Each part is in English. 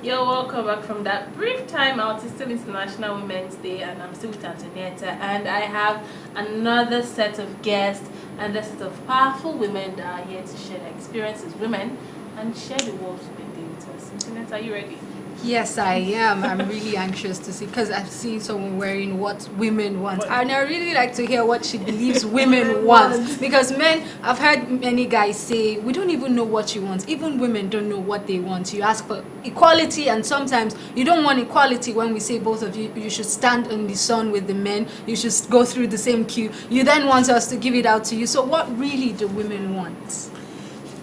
You're welcome back from that brief time out. It's still International Women's Day, and I'm still with Antonietta. And I have another set of guests and a set of powerful women that are here to share their experience as women and share the world's women day with us. Antonietta, are you ready? Yes, I am. I'm really anxious to see because I've seen someone wearing what women want, and I really like to hear what she believes women want. Because men, I've heard many guys say we don't even know what you want. Even women don't know what they want. You ask for equality, and sometimes you don't want equality when we say both of you should stand in the sun with the men. You should go through the same queue. You then want us to give it out to you. So what really do women want?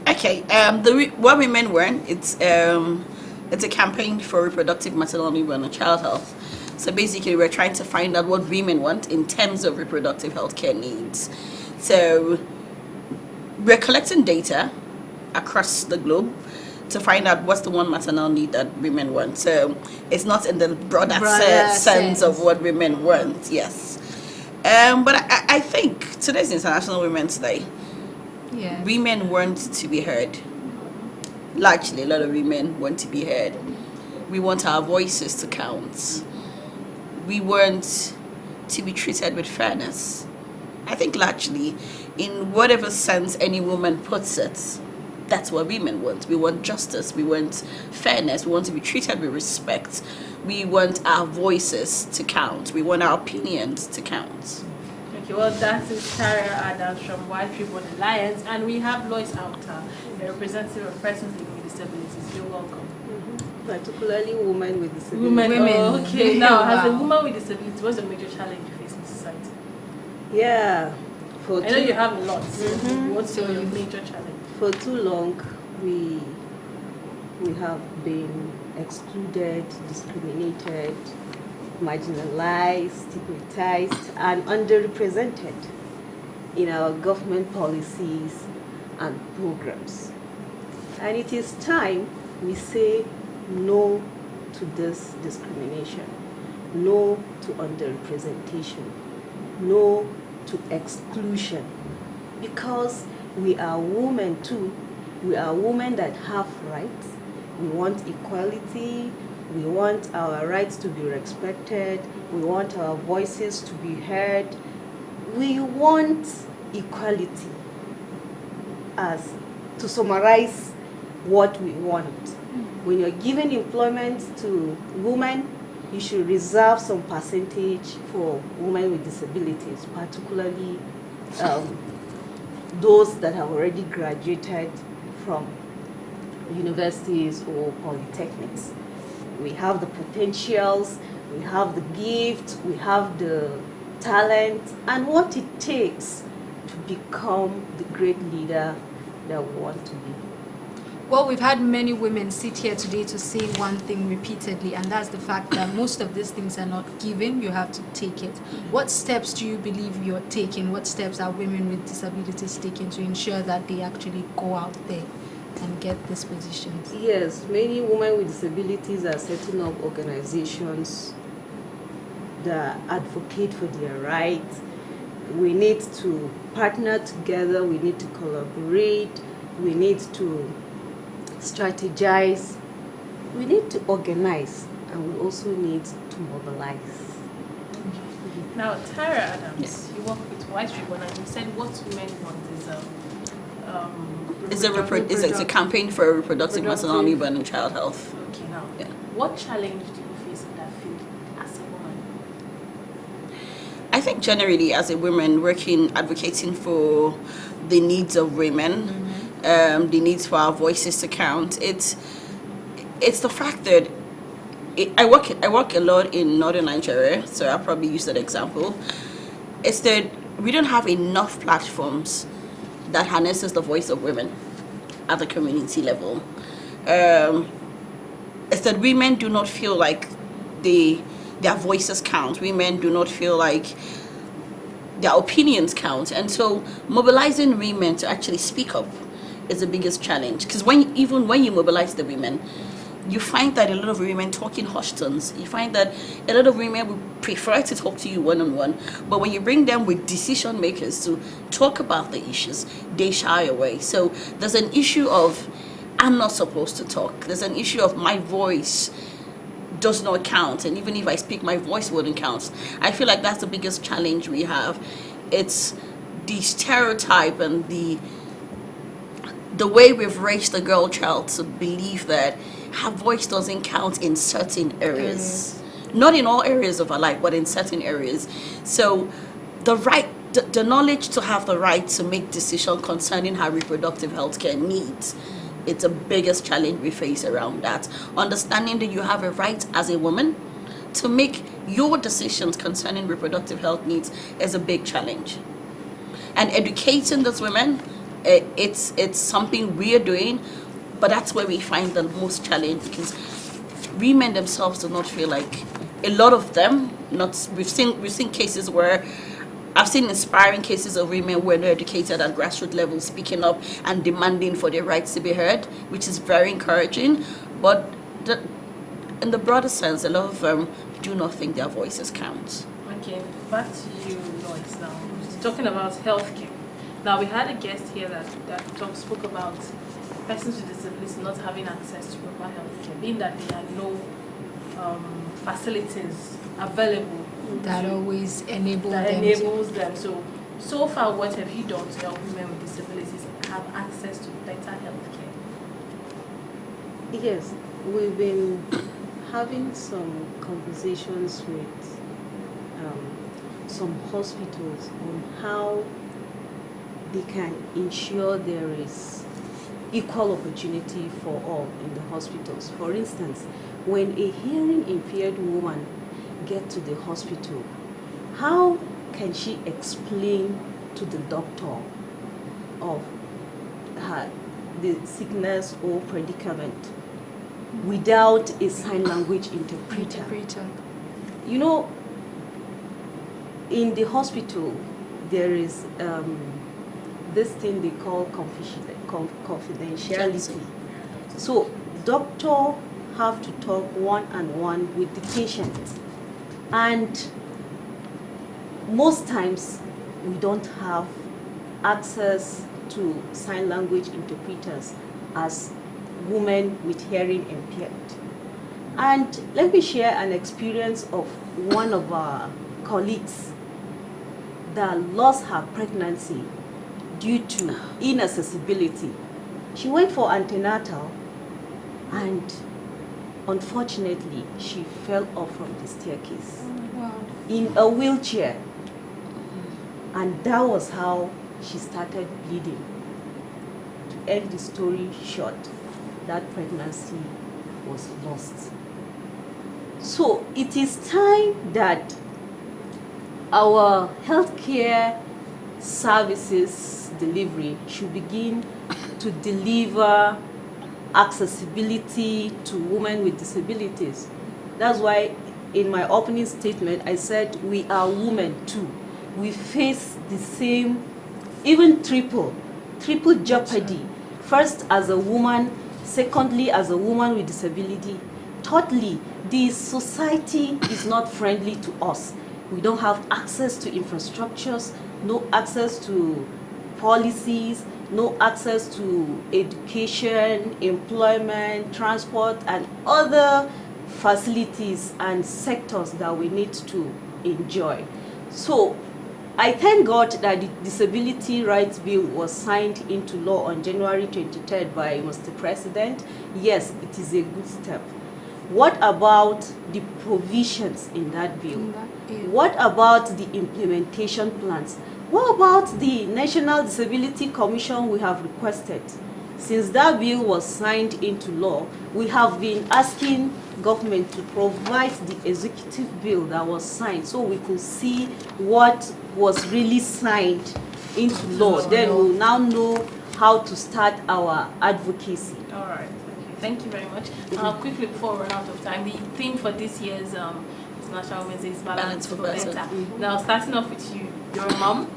Okay, what women want, it's a campaign for reproductive, maternal, newborn, and child health. So basically, we're trying to find out what women want in terms of reproductive health care needs. So we're collecting data across the globe to find out what's the one maternal need that women want. So it's not in the broader sense of what women want, yes. But I think today's International Women's Day. Yeah. Women want to be heard. Largely, a lot of women want to be heard. We want our voices to count. We want to be treated with fairness. I think largely, in whatever sense any woman puts it, that's what women want. We want justice. We want fairness. We want to be treated with respect. We want our voices to count. We want our opinions to count. Okay, well, that is Tara Adams from White Ribbon Alliance, and we have Lois Alta, a representative of persons living with disabilities. You're welcome. Particularly women with disabilities. Women. Oh, okay. Now, as a Wow. woman with disabilities, what's the major challenge you face in society? Yeah. I know you have a lot. What's your major challenge? For too long, we have been excluded, discriminated, marginalized, stigmatized, and underrepresented in our government policies and programs. And it is time we say no to this discrimination, no to underrepresentation, no to exclusion, because we are women too. We are women that have rights. We want equality. We want our rights to be respected. We want our voices to be heard. We want equality. As to summarize what we want. When you're giving employment to women, you should reserve some percentage for women with disabilities, particularly those that have already graduated from universities or polytechnics. We have the potentials, we have the gift, we have the talent, and what it takes to become the great leader that we want to be. Well, we've had many women sit here today to say one thing repeatedly, and that's the fact that most of these things are not given, you have to take it. What steps do you believe you're taking? What steps are women with disabilities taking to ensure that they actually go out there and get these positions? Yes, many women with disabilities are setting up organizations that advocate for their rights. We need to partner together, we need to collaborate, we need to strategize, we need to organize, and we also need to mobilize. Now, Tara Adams, you work with White Ribbon, and you said what women want is It's a campaign for reproductive, maternal, newborn, and child health. Okay, now, Yeah. what challenge do you face in that field as a woman? I think generally as a woman advocating for the needs of women, the needs for our voices to count, it's the fact that I work a lot in northern Nigeria, so I'll probably use that example. It's that we don't have enough platforms that harnesses the voice of women at the community level. It's that women do not feel like their voices count. Women do not feel like their opinions count. And so mobilizing women to actually speak up is the biggest challenge. Because even when you mobilize the women, you find that a lot of women talk in hushed tones. You find that a lot of women would prefer to talk to you one-on-one, but when you bring them with decision makers to talk about the issues, they shy away. So there's an issue of I'm not supposed to talk. There's an issue of my voice does not count, and even if I speak, my voice wouldn't count. I feel like that's the biggest challenge we have. It's the stereotype and the way we've raised the girl child to believe that her voice doesn't count in certain areas. Not in all areas of her life, but in certain areas. So the knowledge to have the right to make decisions concerning her reproductive health care needs, it's the biggest challenge we face around that. Understanding that you have a right as a woman to make your decisions concerning reproductive health needs is a big challenge. And educating those women, it's something we're doing, but that's where we find the most challenge, because women themselves do not feel like, a lot of them, we've seen cases where I've seen inspiring cases of women who are not educated at grassroots level speaking up and demanding for their rights to be heard, which is very encouraging. But in the broader sense, a lot of them do not think their voices count. Okay, back to you, Lois, now. Talking about healthcare. Now, we had a guest here that spoke about persons with disabilities not having access to proper healthcare, being that there are no facilities available that always enables them. So far, what have you done to help women with disabilities have access to better healthcare? Yes, we've been having some conversations with some hospitals on how they can ensure there is equal opportunity for all in the hospitals. For instance, when a hearing impaired woman gets to the hospital, how can she explain to the doctor of the sickness or predicament without a sign language interpreter? You know, in the hospital, there is this thing they call confidentiality. So doctor have to talk one-on-one with the patient, and most times we don't have access to sign language interpreters as women with hearing impaired. And let me share an experience of one of our colleagues that lost her pregnancy due to inaccessibility. She went for antenatal, and unfortunately she fell off from the staircase in a wheelchair, and that was how she started bleeding. To end the story short, that pregnancy was lost. So it is time that our healthcare services delivery should begin to deliver accessibility to women with disabilities. That's why in my opening statement I said we are women too. We face the same, even triple jeopardy. First as a woman, secondly as a woman with disability, thirdly the society is not friendly to us. We don't have access to infrastructures, no access to policies, no access to education, employment, transport, and other facilities and sectors that we need to enjoy. So I thank God that the Disability Rights Bill was signed into law on January 23rd by Mr. President. Yes, it is a good step. What about the provisions in that bill? What about the implementation plans? What about the National Disability Commission we have requested? Since that bill was signed into law, we have been asking government to provide the executive bill that was signed so we could see what was really signed into law. Then we'll now know how to start our advocacy. All right. Thank you very much. Quickly, before we run out of time, the theme for this year's International Women's Day is Balance for Better. Now, starting off with you, you're a mom,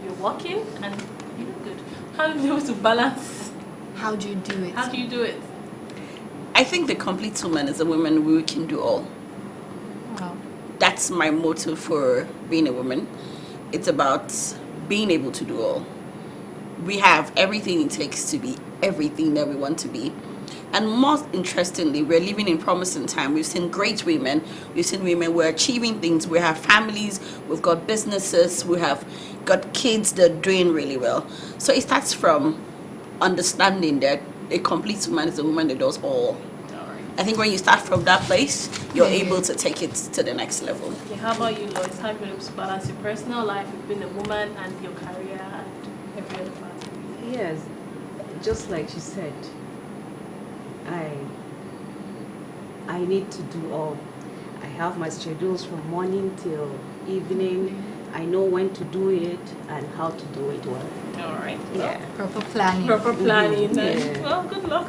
you're working, and you look good. How do you know to balance? How do you do it? How do you do it? I think the complete woman is a woman who can do all. Wow. That's my motto for being a woman. It's about being able to do all. We have everything it takes to be everything that we want to be. And most interestingly, we're living in promising time. We've seen great women. We've seen women who are achieving things. We have families. We've got businesses. We have got kids that are doing really well. So it starts from understanding that a complete woman is a woman that does all. I think when you start from that place, you're able to take it to the next level. Okay, how about you, Lois? How are you able to balance your personal life with being a woman and your career and every other part? Yes, just like she said, I need to do all. I have my schedules from morning till evening. I know when to do it and how to do it well. All right. Yeah. Proper planning. Proper planning. Yeah. Well, good luck